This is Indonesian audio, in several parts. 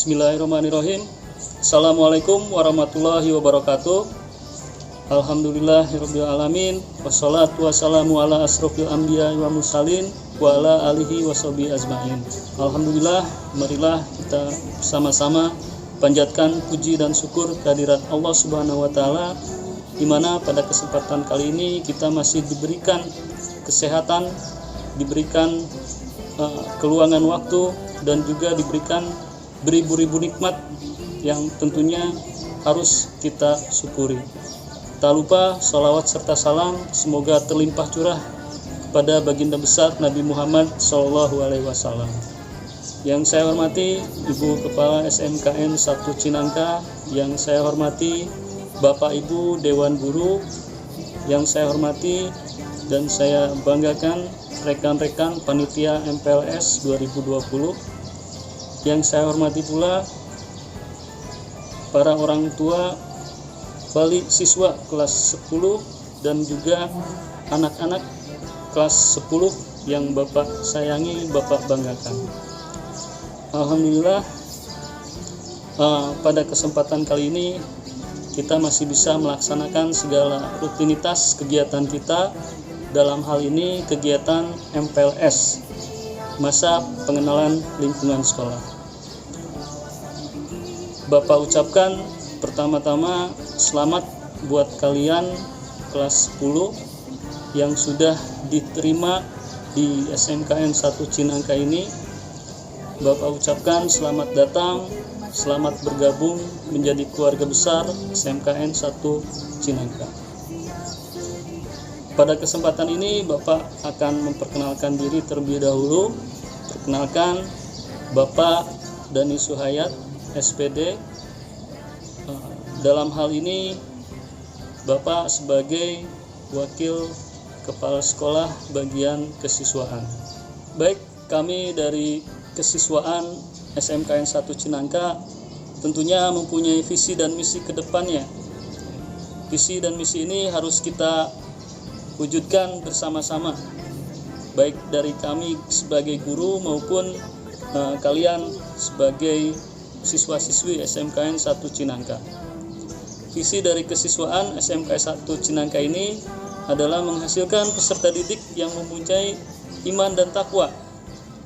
Bismillahirrahmanirrahim. Assalamualaikum warahmatullahi wabarakatuh. Alhamdulillahirabbil alamin. Wassalatu wassalamu ala asrofil anbiya wa mursalin wa ala alihi washabihi ajmain. Alhamdulillah, marilah kita sama-sama panjatkan puji dan syukur kehadirat Allah Subhanahu wa taala, di mana pada kesempatan kali ini kita masih diberikan kesehatan, diberikan keluangan waktu, dan juga diberikan beribu-ribu nikmat yang tentunya harus kita syukuri. Tak lupa salawat serta salam semoga terlimpah curah kepada baginda besar Nabi Muhammad SAW. Yang saya hormati Ibu Kepala SMKN 1 Cinangka, yang saya hormati Bapak Ibu Dewan Guru, yang saya hormati dan saya banggakan rekan-rekan panitia MPLS 2020, yang saya hormati pula para orang tua balik siswa kelas 10 dan juga anak-anak kelas 10 yang Bapak sayangi, Bapak banggakan. Alhamdulillah, pada kesempatan kali ini kita masih bisa melaksanakan segala rutinitas kegiatan kita. Dalam hal ini kegiatan MPLS, masa pengenalan lingkungan sekolah. Bapak ucapkan pertama-tama selamat buat kalian kelas 10 yang sudah diterima di SMKN 1 Cinangka ini. Bapak ucapkan selamat datang, selamat bergabung menjadi keluarga besar SMKN 1 Cinangka. Pada kesempatan ini Bapak akan memperkenalkan diri terlebih dahulu. Perkenalkan, Bapak Dani Suhayat, SPD. Dalam hal ini Bapak sebagai Wakil Kepala Sekolah Bagian Kesiswaan. Baik, kami dari Kesiswaan SMKN 1 Cinangka tentunya mempunyai visi dan misi ke depannya. Visi dan misi ini harus kita wujudkan bersama-sama, baik dari kami sebagai guru maupun kalian sebagai siswa-siswi SMKN 1 Cinangka. Visi dari kesiswaan SMK 1 Cinangka ini adalah menghasilkan peserta didik yang mempunyai iman dan takwa,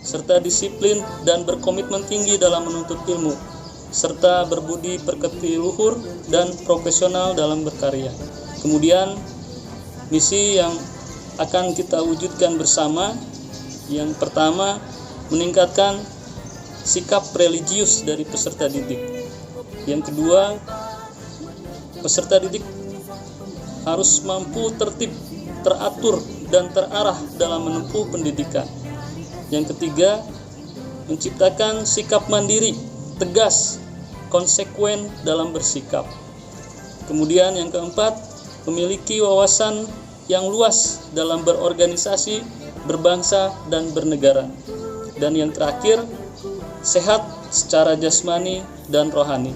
serta disiplin dan berkomitmen tinggi dalam menuntut ilmu, serta berbudi pekerti luhur dan profesional dalam berkarya. Kemudian misi yang akan kita wujudkan bersama, yang pertama, meningkatkan sikap religius dari peserta didik. Yang kedua, peserta didik harus mampu tertib, teratur, dan terarah dalam menempuh pendidikan. Yang ketiga, menciptakan sikap mandiri, tegas, konsekuen dalam bersikap. Kemudian yang keempat, memiliki wawasan yang luas dalam berorganisasi, berbangsa, dan bernegara. Dan yang terakhir, sehat secara jasmani dan rohani.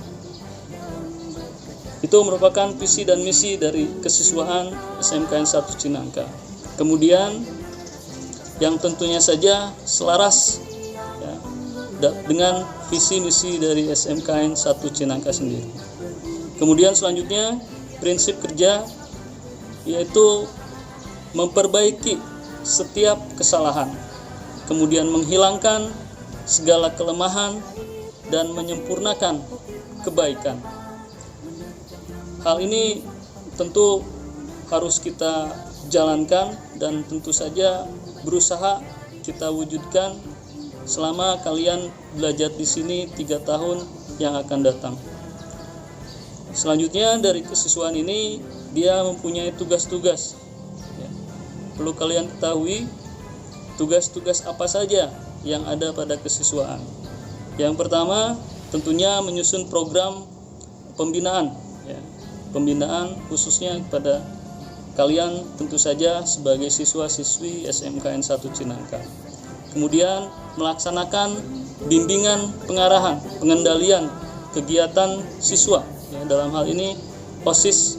Itu merupakan visi dan misi dari kesiswaan SMKN 1 Cinangka. Kemudian yang tentunya saja selaras ya, dengan visi misi dari SMKN 1 Cinangka sendiri. Kemudian selanjutnya prinsip kerja, yaitu memperbaiki setiap kesalahan, kemudian menghilangkan segala kelemahan dan menyempurnakan kebaikan. Hal ini tentu harus kita jalankan dan tentu saja berusaha kita wujudkan selama kalian belajar di sini 3 tahun yang akan datang. Selanjutnya dari kesiswaan ini dia mempunyai tugas-tugas. Perlu kalian ketahui tugas-tugas apa saja yang ada pada kesiswaan. Yang pertama tentunya menyusun program pembinaan, pembinaan khususnya kepada kalian tentu saja sebagai siswa-siswi SMKN 1 Cinangka. Kemudian melaksanakan bimbingan pengarahan, pengendalian kegiatan siswa, dalam hal ini OSIS.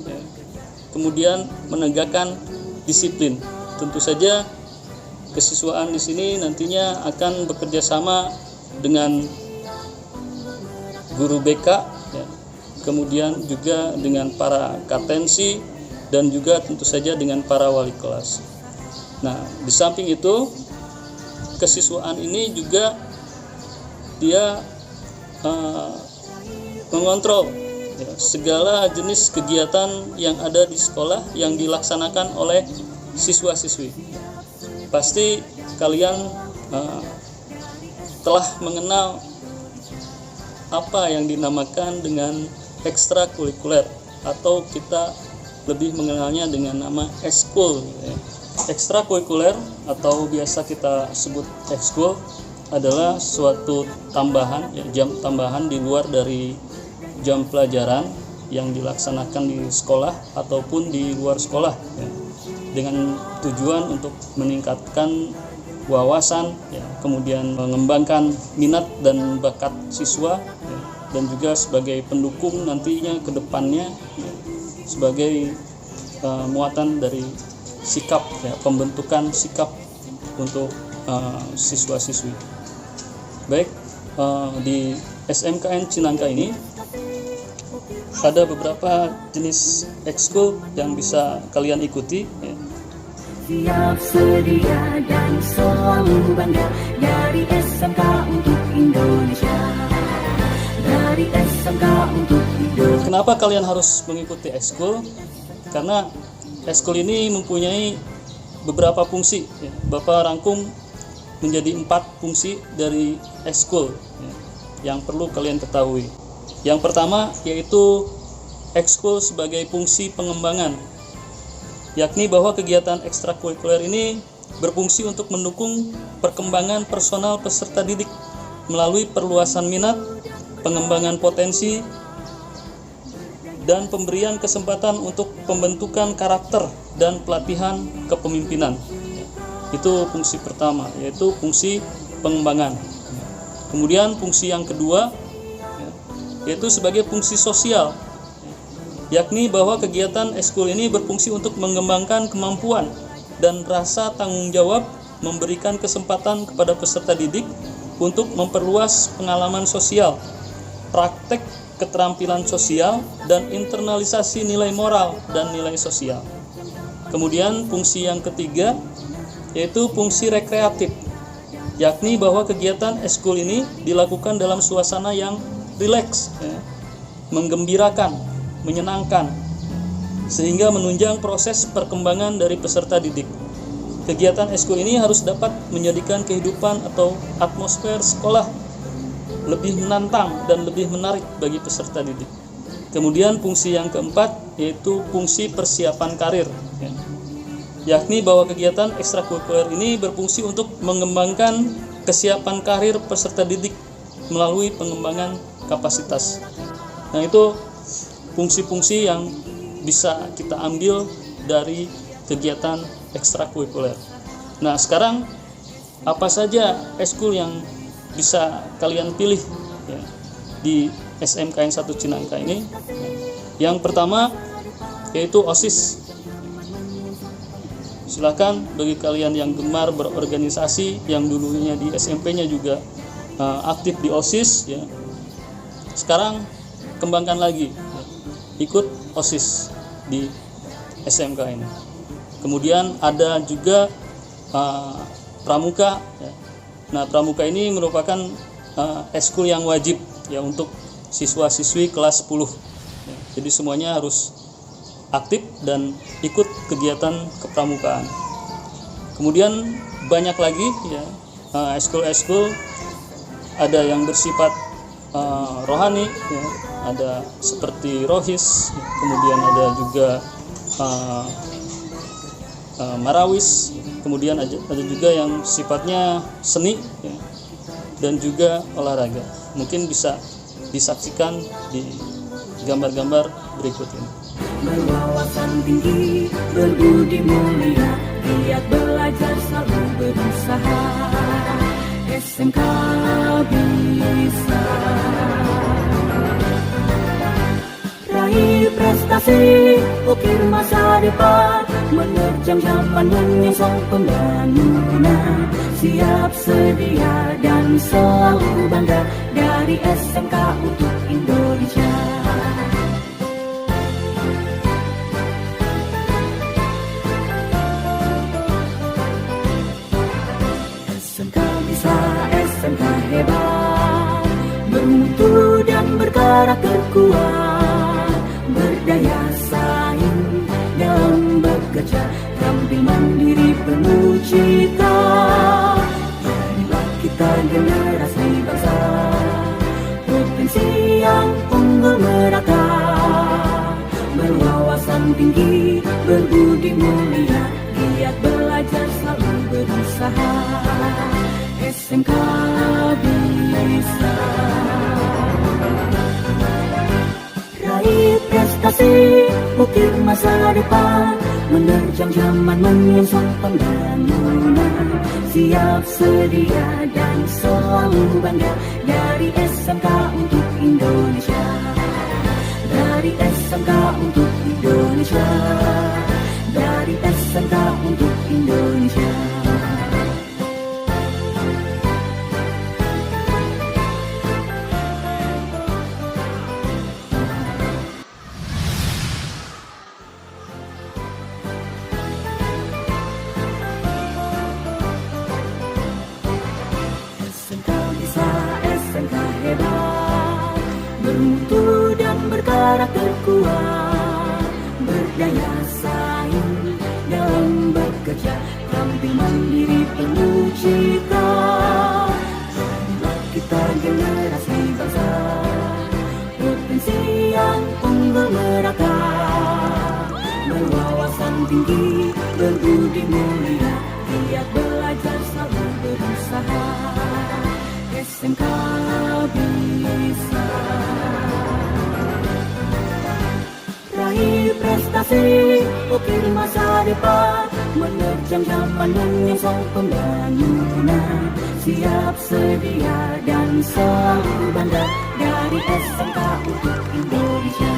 Kemudian menegakkan disiplin. Tentu saja kesiswaan di sini nantinya akan bekerja sama dengan guru BK, ya, kemudian juga dengan para katensi, dan juga tentu saja dengan para wali kelas. Nah, di samping itu, kesiswaan ini juga dia mengontrol ya, segala jenis kegiatan yang ada di sekolah yang dilaksanakan oleh siswa-siswi. Pasti kalian telah mengenal apa yang dinamakan dengan ekstrakurikuler, atau kita lebih mengenalnya dengan nama ekskul. Ekstrakurikuler atau biasa kita sebut ekskul adalah suatu tambahan, ya, jam tambahan di luar dari jam pelajaran yang dilaksanakan di sekolah ataupun di luar sekolah, ya, dengan tujuan untuk meningkatkan wawasan, ya, kemudian mengembangkan minat dan bakat siswa, ya, dan juga sebagai pendukung nantinya ke depannya, ya, sebagai muatan dari sikap, ya, pembentukan sikap untuk siswa-siswi. Baik, di SMKN Cinangka ini ada beberapa jenis ekskul yang bisa kalian ikuti, ya. Siap sedia dan selalu bangga dari SMK untuk Indonesia. Dari SMK untuk Indonesia. Kenapa kalian harus mengikuti ekskul? Karena ekskul ini mempunyai beberapa fungsi, ya. Bapak rangkum menjadi 4 fungsi dari ekskul, ya, yang perlu kalian ketahui. Yang pertama yaitu ekskul sebagai fungsi pengembangan, yakni bahwa kegiatan ekstrakurikuler ini berfungsi untuk mendukung perkembangan personal peserta didik melalui perluasan minat, pengembangan potensi, dan pemberian kesempatan untuk pembentukan karakter dan pelatihan kepemimpinan. Itu fungsi pertama, yaitu fungsi pengembangan. Kemudian fungsi yang kedua yaitu sebagai fungsi sosial, yakni bahwa kegiatan ekskul ini berfungsi untuk mengembangkan kemampuan dan rasa tanggung jawab, memberikan kesempatan kepada peserta didik untuk memperluas pengalaman sosial, praktek keterampilan sosial, dan internalisasi nilai moral dan nilai sosial. Kemudian fungsi yang ketiga yaitu fungsi rekreatif, yakni bahwa kegiatan ekskul ini dilakukan dalam suasana yang rileks, ya, menggembirakan, menyenangkan, sehingga menunjang proses perkembangan dari peserta didik. Kegiatan ekskul ini harus dapat menjadikan kehidupan atau atmosfer sekolah lebih menantang dan lebih menarik bagi peserta didik. Kemudian fungsi yang keempat yaitu fungsi persiapan karir, ya, yakni bahwa kegiatan ekstrakurikuler ini berfungsi untuk mengembangkan kesiapan karir peserta didik melalui pengembangan kapasitas. Nah, itu fungsi-fungsi yang bisa kita ambil dari kegiatan ekstrakurikuler. Nah, sekarang apa saja ekskul yang bisa kalian pilih, ya, di SMKN 1 Cinangka ini? Yang pertama yaitu OSIS. Silakan bagi kalian yang gemar berorganisasi, yang dulunya di SMP-nya juga aktif di OSIS, ya, sekarang kembangkan lagi, ya, ikut OSIS di SMK ini. Kemudian ada juga pramuka, ya. Nah, pramuka ini merupakan ekskul yang wajib, ya, untuk siswa-siswi kelas 10, ya. Jadi semuanya harus aktif dan ikut kegiatan kepramukaan. Kemudian banyak lagi, ya, ekskul-ekskul, ada yang bersifat rohani, ya, ada seperti rohis, kemudian ada juga marawis, kemudian ada juga yang sifatnya seni, ya, dan juga olahraga. Mungkin bisa disaksikan di gambar-gambar berikut ini. Berwawasan tinggi, berbudi mulia, giat belajar selalu berusaha. SMK bisa raih prestasi, ukir masa depan, menerjang zaman menyongsong pembangunan. Siap sedia dan selalu bangga dari SMK untuk Indonesia. hebat, bermutu dan berkarakter kuat, berdaya saing dalam bekerja, tampil mandiri penuh cita. Jadilah kita generasi bangsa, potensi yang unggul merata, berwawasan tinggi, berbudi mulia, giat belajar selalu berusaha. SMK bisa raih prestasi, ukir masa depan, menerjang zaman menyongsong pembangunan, siap sedia dan selalu bangga dari SMK untuk Indonesia, dari SMK untuk Indonesia, dari SMK untuk Indonesia. SMK bisa, SMK hebat, bermutu dan berkarakter kuat, berdaya saing dalam bekerja, tampil mandiri penuh cita. Jadilah kita generasi bangsa, potensi yang unggul merata, berwawasan tinggi, berbudi mulia, giat belajar selalu berusaha. SMK bisa raih prestasi, ukir masa depan, menerjang zaman menyongsong pembangunan, siap sedia dan selalu bangga dari SMK untuk Indonesia.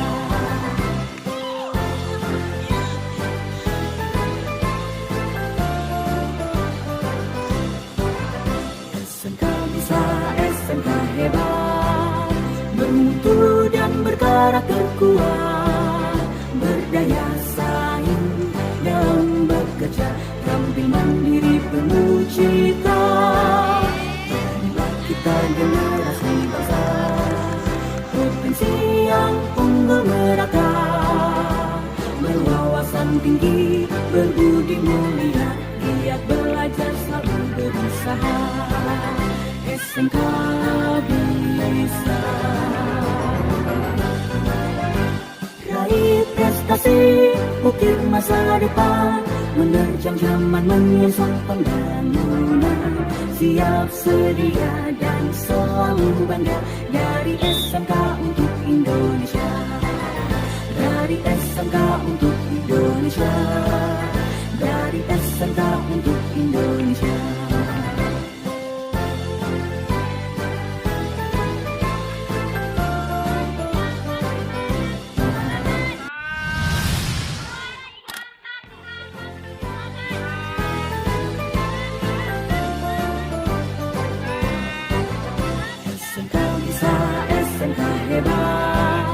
SMK bisa, SMK hebat, bermutu dan berkarakter kuat, berdaya saing dalam bekerja, tampil mandiri penuh cita. Jadilah kita generasi bangsa, potensi yang unggul merata, berwawasan tinggi, berbudi mulia, giat belajar selalu berusaha. SMK bisa raih prestasi, ukir masa depan, menerjang zaman menyongsong pembangunan, siap sedia dan selalu bangga dari SMK untuk Indonesia, dari SMK untuk Indonesia, dari SMK untuk Indonesia. SMK bisa, SMK hebat,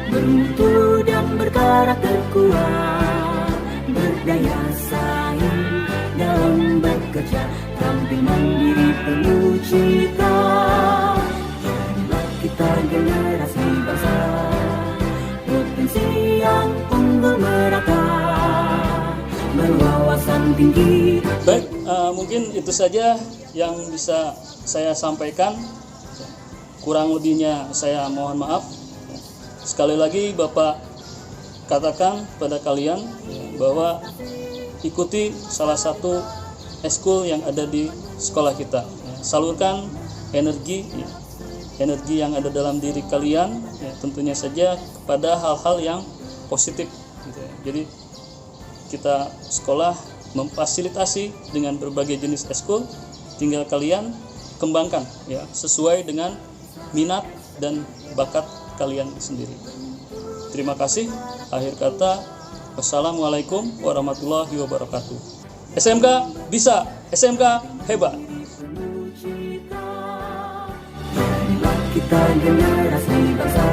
bermutu dan berkarakter kuat, berdaya saing dalam bekerja, tampil mandiri penuh cita. Jadilah kita generasi bangsa, potensi yang unggul merata, berwawasan tinggi. Baik, mungkin itu saja yang bisa saya sampaikan. Kurang lebihnya saya mohon maaf. Sekali lagi Bapak katakan pada kalian bahwa ikuti salah satu eskul yang ada di sekolah kita. Salurkan energi yang ada dalam diri kalian, tentunya saja kepada hal-hal yang positif. Jadi kita sekolah memfasilitasi dengan berbagai jenis eskul, tinggal kalian kembangkan sesuai dengan minat dan bakat kalian sendiri. Terima kasih. Akhir kata, wassalamualaikum warahmatullahi wabarakatuh. SMK bisa, SMK hebat. Kita generasi bangsa,